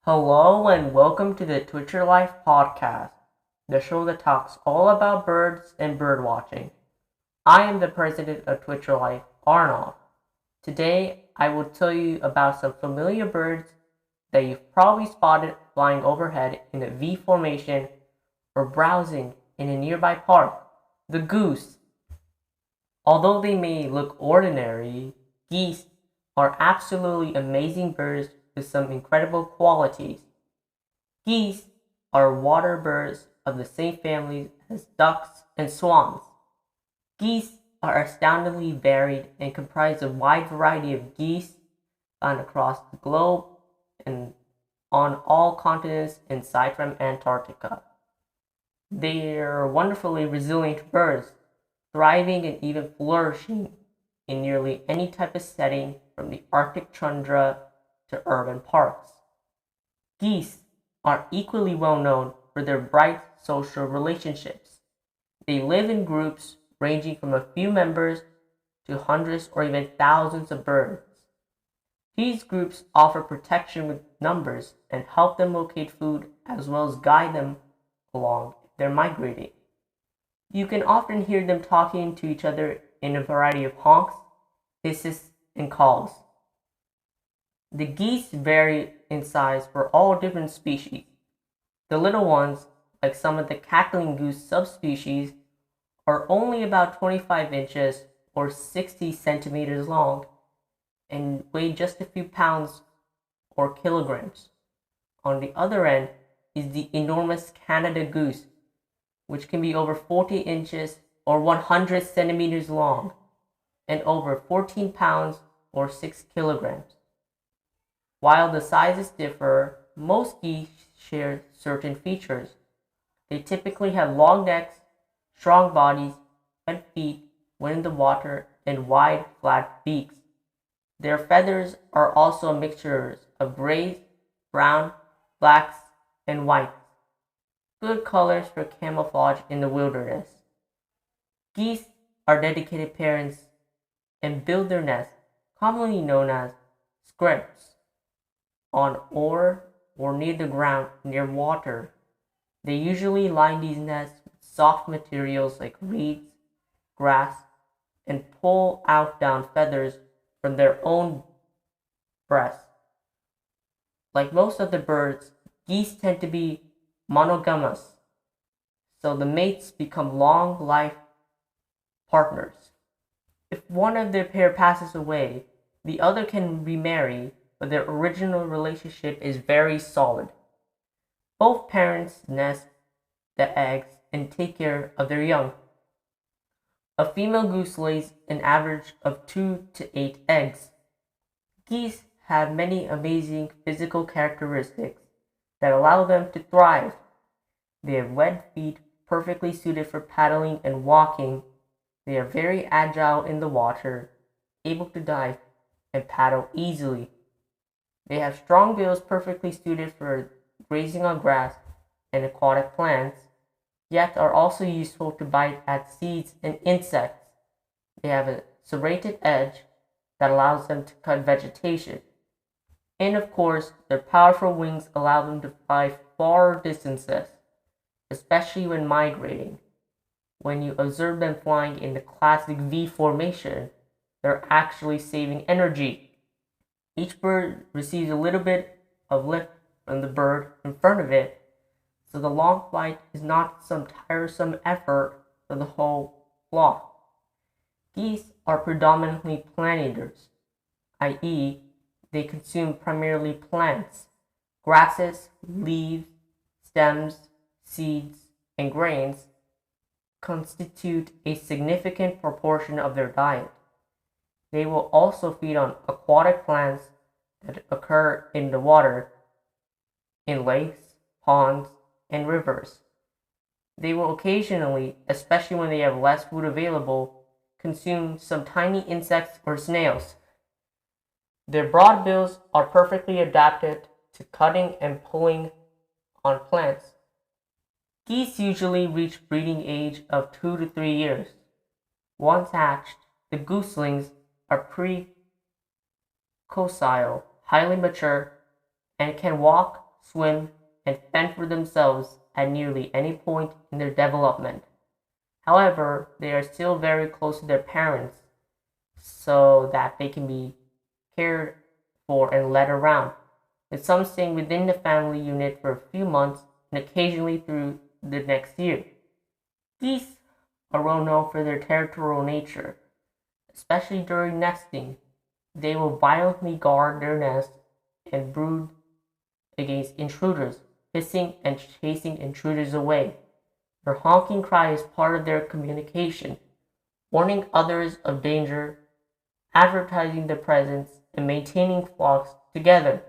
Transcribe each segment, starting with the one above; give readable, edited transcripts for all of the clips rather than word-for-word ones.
Hello and welcome to the Twitcher Life podcast, the show that talks all about birds and bird watching. I am the president of Twitcher Life, Arnold. Today, I will tell you about some familiar birds that you've probably spotted flying overhead in a V formation or browsing in a nearby park, the goose. Although they may look ordinary, geese are absolutely amazing birds with some incredible qualities. Geese are water birds of the same family as ducks and swans. Geese are astoundingly varied and comprise a wide variety of geese found across the globe and on all continents aside from Antarctica. They are wonderfully resilient birds, thriving and even flourishing in nearly any type of setting from the Arctic tundra to urban parks. Geese are equally well known for their bright social relationships. They live in groups ranging from a few members to hundreds or even thousands of birds. These groups offer protection with numbers and help them locate food as well as guide them along if they're migrating. You can often hear them talking to each other in a variety of honks, hisses, and calls. The geese vary in size for all different species. The little ones, like some of the cackling goose subspecies, are only about 25 inches or 60 centimeters long and weigh just a few pounds or kilograms. On the other end is the enormous Canada goose, which can be over 40 inches or 100 centimeters long and over 14 pounds or 6 kilograms. While the sizes differ, most geese share certain features. They typically have long necks, strong bodies, web feet when in the water, and wide, flat beaks. Their feathers are also mixtures of grays, brown, blacks, and whites, good colors for camouflage in the wilderness. Geese are dedicated parents and build their nests, commonly known as scripts, on or near the ground near water. They usually line these nests with soft materials like reeds, grass, and pull out down feathers from their own breasts. Like most of the birds, geese tend to be monogamous, so the mates become long life partners. If one of their pair passes away, the other can remarry, but their original relationship is very solid. Both parents nest the eggs and take care of their young. A female goose lays an average of 2 to 8 eggs. Geese have many amazing physical characteristics that allow them to thrive. They have webbed feet perfectly suited for paddling and walking. They are very agile in the water, able to dive and paddle easily. They have strong bills perfectly suited for grazing on grass and aquatic plants, yet are also useful to bite at seeds and insects. They have a serrated edge that allows them to cut vegetation. And of course, their powerful wings allow them to fly far distances, especially when migrating. When you observe them flying in the classic V formation, they're actually saving energy. Each bird receives a little bit of lift from the bird in front of it, so the long flight is not some tiresome effort for the whole flock. Geese are predominantly plant eaters, i.e., they consume primarily plants, grasses, leaves, stems, seeds, and grains constitute a significant proportion of their diet. They will also feed on aquatic plants that occur in the water, in lakes, ponds, and rivers. They will occasionally, especially when they have less food available, consume some tiny insects or snails. Their broad bills are perfectly adapted to cutting and pulling on plants. Geese usually reach breeding age of 2 to 3 years. Once hatched, the gooselings are precocile, highly mature, and can walk, swim, and fend for themselves at nearly any point in their development. However, they are still very close to their parents so that they can be cared for and led around, with some staying within the family unit for a few months and occasionally through the next year. Geese are well known for their territorial nature, especially during nesting. They will violently guard their nest and brood against intruders, hissing and chasing intruders away. Their honking cry is part of their communication, warning others of danger, advertising their presence, and maintaining flocks together.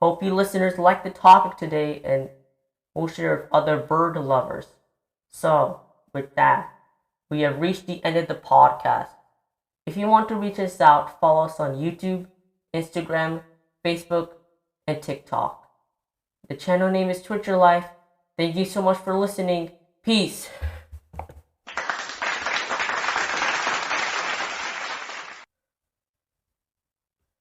Hope you listeners like the topic today and will share with other bird lovers. So, with that, we have reached the end of the podcast. If you want to reach us out, follow us on YouTube, Instagram, Facebook, and TikTok. The channel name is Twitcher Life. Thank you so much for listening. Peace.